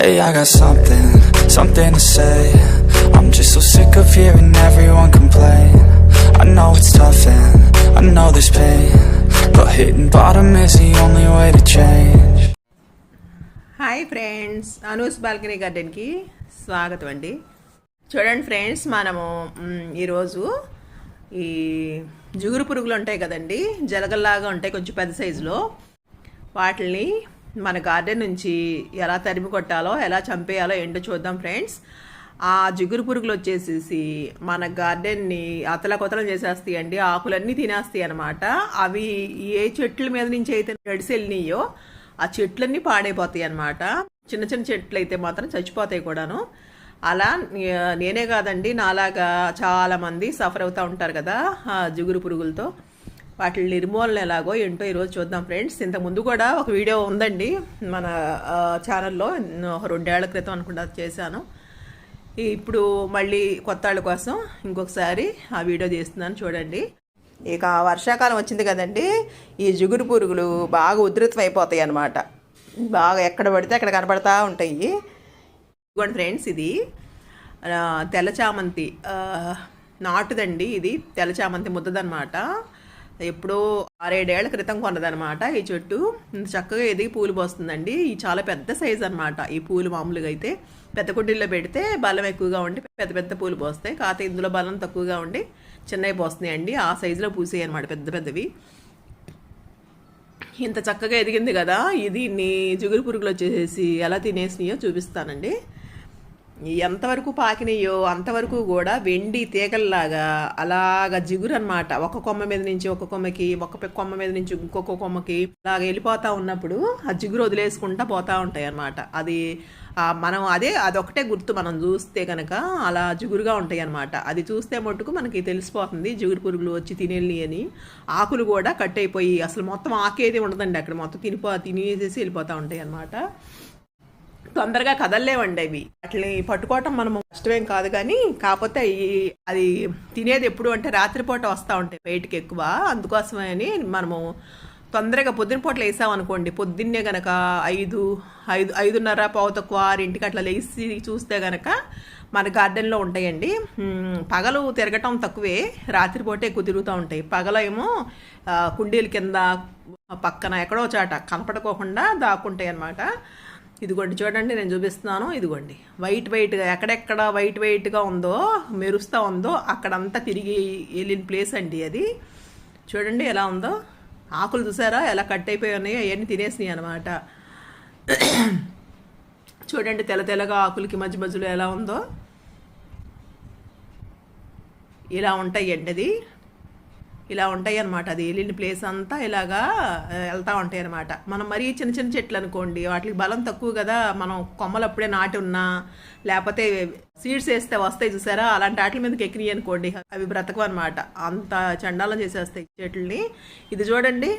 Hey, I got something to say. I'm just so sick of hearing everyone complain. I know it's tough and I know there's pain, but hitting bottom is the only way to change. Hi friends, Anu's balcony గార్డెన్కి స్వాగతం అండి. చూడండి friends, మనము ఈరోజు ఈ జుగురు పురుగులు ఉంటాయి కదండి, జలగల్లాగా ఉంటాయి కొంచెం పెద్ద సైజులో. వాటిని మన గార్డెన్ నుంచి ఎలా తరిమి కొట్టాలో, ఎలా చంపేయాలో ఏంటో చూద్దాం ఫ్రెండ్స్. ఆ జిగురు పురుగులు వచ్చేసేసి మన గార్డెన్ని అతలకొతలం చేసేస్తాయి అండి, ఆకులన్నీ తినేస్తాయి అనమాట. అవి ఏ చెట్ల మీద నుంచి అయితే నడిసెళ్ళినాయో ఆ చెట్లన్నీ పాడైపోతాయి అన్నమాట. చిన్న చిన్న చెట్లు అయితే మాత్రం చచ్చిపోతాయి కూడాను. అలా నేనే కాదండి, నాలాగా చాలామంది సఫర్ అవుతూ ఉంటారు కదా జిగురు పురుగులతో. వాటి నిర్మూలన ఎలాగో ఏంటో ఈరోజు చూద్దాం ఫ్రెండ్స్. ఇంతకుముందు కూడా ఒక వీడియో ఉందండి మన ఛానల్లో, 2 ఏళ్ల క్రితం అనుకుంటా చేశాను. ఇప్పుడు మళ్ళీ కొత్త వాళ్ళ కోసం ఇంకొకసారి ఆ వీడియో చేస్తున్నాను, చూడండి. ఇక వర్షాకాలం వచ్చింది కదండి, ఈ జిగురు పురుగులు బాగా ఉధృతం అయిపోతాయి అన్నమాట. బాగా ఎక్కడ పడితే అక్కడ కనపడతా ఉంటాయి. ఇదిగోండి ఫ్రెండ్స్, ఇది తెల్ల చామంతి నాటుదండి. ఇది తెల్ల చామంతి ముద్దదన్నమాట. ఎప్పుడో 6-7 ఏళ్ల క్రితం కొన్నదనమాట ఈ చెట్టు. చక్కగా ఎదిగి పూలు పోస్తుందండి. ఈ చాలా పెద్ద సైజు అనమాట. ఈ పూలు మామూలుగా అయితే పెద్ద కుండీల్లో పెడితే బలం ఎక్కువగా ఉండి పెద్ద పెద్ద పూలు పోస్తాయి. కాకపోతే ఇందులో బలం తక్కువగా ఉండి చిన్నవి పోస్తున్నాయండి. ఆ సైజులో పూసాయి అనమాట, పెద్ద పెద్దవి. ఇంత చక్కగా ఎదిగింది కదా, దీన్ని జిగురు పురుగులు వచ్చేసేసి ఎలా తినేసినాయో చూపిస్తానండి. ఎంతవరకు పాకినాయో అంతవరకు కూడా వెండి తీగల్లాగా అలాగా జిగురు అనమాట. ఒక కొమ్మ మీద నుంచి ఒక కొమ్మకి, ఒక కొమ్మ మీద నుంచి ఇంకొక కొమ్మకి అలాగ వెళ్ళిపోతూ ఉన్నప్పుడు ఆ జిగురు వదిలేసుకుంటా పోతూ ఉంటాయి అన్నమాట. అది మనం అదొకటే గుర్తు, మనం చూస్తే కనుక అలా జిగురుగా ఉంటాయి అన్నమాట. అది చూస్తే మట్టుకు మనకి తెలిసిపోతుంది జిగురు పురుగులు వచ్చి తినేళ్ళి అని. ఆకులు కూడా కట్ అయిపోయి అసలు మొత్తం ఆకేది ఉండదండి, అక్కడ మొత్తం తినేసేసి వెళ్ళిపోతూ ఉంటాయి అన్నమాట. తొందరగా కదలలేవండి అవి. వాటిని పట్టుకోవటం మనము కష్టమేం కాదు, కానీ కాకపోతే అది తినేది ఎప్పుడు అంటే రాత్రిపూట వస్తూ ఉంటాయి బయటికి ఎక్కువ. అందుకోసమే అని మనము తొందరగా పొద్దున పూటలు వేసామనుకోండి, పొద్దున్నే కనుక 5:30 పావు తక్కువ 6 అట్లా లేచి చూస్తే కనుక మన గార్డెన్లో ఉంటాయండి. పగలు తిరగటం తక్కువే, రాత్రిపూట ఎక్కువ తిరుగుతూ ఉంటాయి. పగలేమో కుండీల కింద పక్కన ఎక్కడో చాట కనపడుకోకుండా దాక్కుంటాయి అన్నమాట. ఇదిగోండి చూడండి, నేను చూపిస్తున్నాను. ఇదిగోండి వైట్గా ఎక్కడెక్కడ వైట్గా ఉందో, మెరుస్తూ ఉందో అక్కడంతా తిరిగి వెళ్ళిన ప్లేస్ అండి అది. చూడండి ఎలా ఉందో, ఆకులు చూసారా ఎలా కట్ అయిపోయి ఉన్నాయో, అవన్నీ తినేసినాయి అనమాట. చూడండి తెల్లగా ఆకులకి మధ్యలో ఎలా ఉందో, ఇలా ఉంటాయండి. అది ఇలా ఉంటాయి అనమాట. అది వెళ్ళిన ప్లేస్ అంతా ఇలాగా వెళ్తూ ఉంటాయి అనమాట. మనం మరీ చిన్న చిన్న చెట్లు అనుకోండి, వాటికి బలం తక్కువ కదా, మనం కొమ్మలు అప్పుడే నాటి ఉన్నా లేకపోతే సీడ్స్ వేస్తే వస్తాయి చూసారా, అలాంటి వాటి మీదకి ఎక్కినాయి అనుకోండి, అవి బ్రతకవు అనమాట. అంత చండాలం చేసేస్తాయి చెట్లని. ఇది చూడండి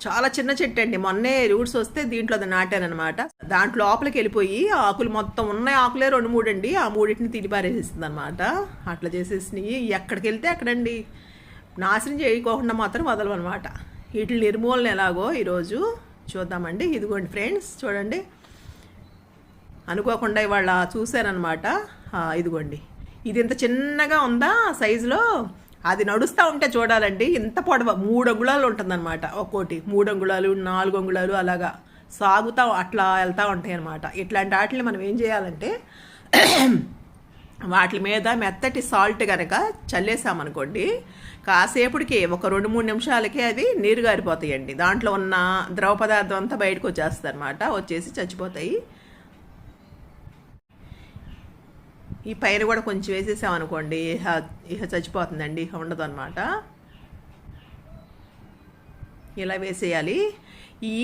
చాలా చిన్న చెట్టు అండి, మొన్నే రూట్స్ వస్తే దీంట్లో అది నాటానమాట. దాంట్లో లోపలికి వెళ్ళిపోయి ఆకులు మొత్తం ఉన్నాయి, ఆకులే 2-3 అండి, ఆ 3 తీలిపారేసేసింది అనమాట. అట్లా చేసేసినాయి. ఎక్కడికి వెళ్తే అక్కడండి, నాశనం చేయకోకుండా మాత్రం వదలవన్నమాట. వీటి నిర్మూలన ఎలాగో ఈరోజు చూద్దామండి. ఇదిగోండి ఫ్రెండ్స్ చూడండి, అనుకోకుండా ఇవాళ చూశానమాట. ఇదిగోండి, ఇది ఇంత చిన్నగా ఉందా సైజులో, అది నడుస్తూ ఉంటే చూడాలండి ఇంత పొడవ 3 అంగుళాలు ఉంటుందన్నమాట. ఒక్కోటి 3 అంగుళాలు 4 అంగుళాలు అలాగా సాగుతూ అట్లా వెళ్తూ ఉంటాయి అన్నమాట. ఇట్లాంటి వాటిని మనం ఏం చేయాలంటే వాటి మీద మెత్తటి సాల్ట్ కనుక చల్లేసామనుకోండి, కాసేపటికి ఒక 2-3 నిమిషాలకే అవి నీరు గారిపోతాయండి. దాంట్లో ఉన్న ద్రవ పదార్థం అంతా బయటకు వచ్చేస్తుంది అనమాట, వచ్చేసి చచ్చిపోతాయి. ఈ పైన కూడా కొంచెం వేసేసామనుకోండి ఇక చచ్చిపోతుందండి, ఇక ఉండదు అనమాట. ఇలా వేసేయాలి. ఈ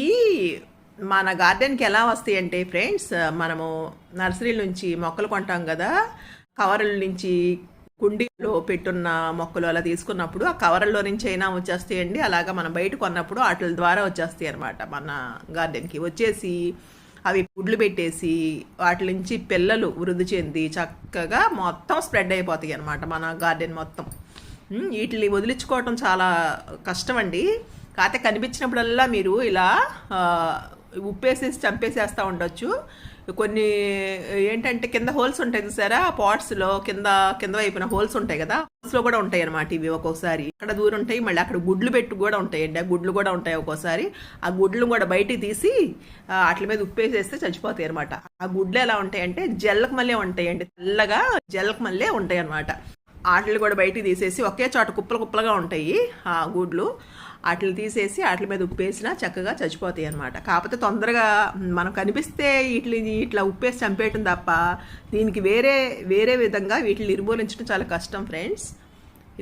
మన గార్డెన్కి ఎలా వస్తాయి అంటే ఫ్రెండ్స్, మనము నర్సరీల నుంచి మొక్కలు కొంటాం కదా, కవర్ల నుంచి కుండీలో పెట్టున్న మొక్కలు అలా తీసుకున్నప్పుడు ఆ కవర్లో నుంచి అయినా వచ్చేస్తాయండి. అలాగా మనం బయట కొన్నప్పుడు వాటి ద్వారా వచ్చేస్తాయి అనమాట. మన గార్డెన్కి వచ్చేసి అవి గుడ్లు పెట్టేసి వాటి నుంచి పిల్లలు వృద్ధి చెంది చక్కగా మొత్తం స్ప్రెడ్ అయిపోతాయి అనమాట మన గార్డెన్ మొత్తం. వీటిని వదిలించుకోవటం చాలా కష్టం అండి. కాకపోతే కనిపించినప్పుడల్లా మీరు ఇలా ఉప్పేసేసి చంపేసేస్తూ ఉండొచ్చు. కొన్ని ఏంటంటే కింద హోల్స్ ఉంటాయి చూసారా, పాట్స్లో కింద కింద వైపున హోల్స్ ఉంటాయి కదా, హోల్స్లో కూడా ఉంటాయి అనమాట ఇవి. ఒక్కొక్కసారి అక్కడ దూరం ఉంటాయి, మళ్ళీ అక్కడ గుడ్లు పెట్టు కూడా ఉంటాయండి. ఆ గుడ్లు కూడా ఉంటాయి ఒక్కోసారి. ఆ గుడ్లను కూడా బయటికి తీసి వాటి మీద ఉప్పేసేస్తే చచ్చిపోతాయి అనమాట. ఆ గుడ్లు ఎలా ఉంటాయంటే జల్లక మళ్ళీ ఉంటాయండి, తెల్లగా జల్లక మళ్ళీ ఉంటాయి అనమాట. వాటిని కూడా బయటికి తీసేసి ఒకే చోట కుప్పలు కుప్పలుగా ఉంటాయి ఆ గుడ్లు. వాటిని తీసేసి వాటి మీద ఉప్పేసినా చక్కగా చచ్చిపోతాయి అనమాట. కాకపోతే తొందరగా మనం కనిపిస్తే వీటిని ఇట్లా ఉప్పేసి చంపేయటం తప్ప దీనికి వేరే విధంగా వీటిని నిర్మూలించడం చాలా కష్టం ఫ్రెండ్స్.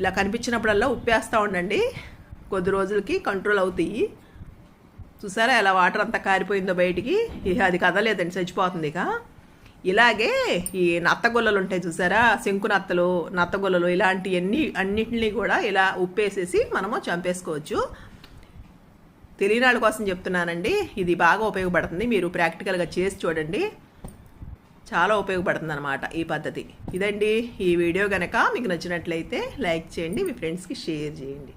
ఇలా కనిపించినప్పుడల్లా ఉప్పేస్తూ ఉండండి, కొద్ది రోజులకి కంట్రోల్ అవుతాయి. చూసారా ఎలా వాటర్ అంతా కారిపోయిందో బయటికి, అది కదలేదండి, చచ్చిపోతుంది. ఇక ఇలాగే ఈ నత్తగొల్లలు ఉంటాయి చూసారా, శంకు నత్తలు, నత్తగొల్లలు, అన్నిటినీ కూడా ఇలా ఉప్పేసేసి మనము చంపేసుకోవచ్చు. తెలియని వాళ్ళ కోసం చెప్తున్నానండి, ఇది బాగా ఉపయోగపడుతుంది. మీరు ప్రాక్టికల్గా చేసి చూడండి, చాలా ఉపయోగపడుతుంది అనమాట ఈ పద్ధతి. ఇదండి ఈ వీడియో కనుక మీకు నచ్చినట్లయితే లైక్ చేయండి, మీ ఫ్రెండ్స్కి షేర్ చేయండి,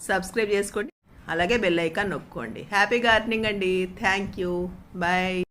సబ్స్క్రైబ్ చేసుకోండి, అలాగే బెల్ ఐకాన్ నొక్కోండి. హ్యాపీ గార్డెనింగ్ అండి. Thank you, bye.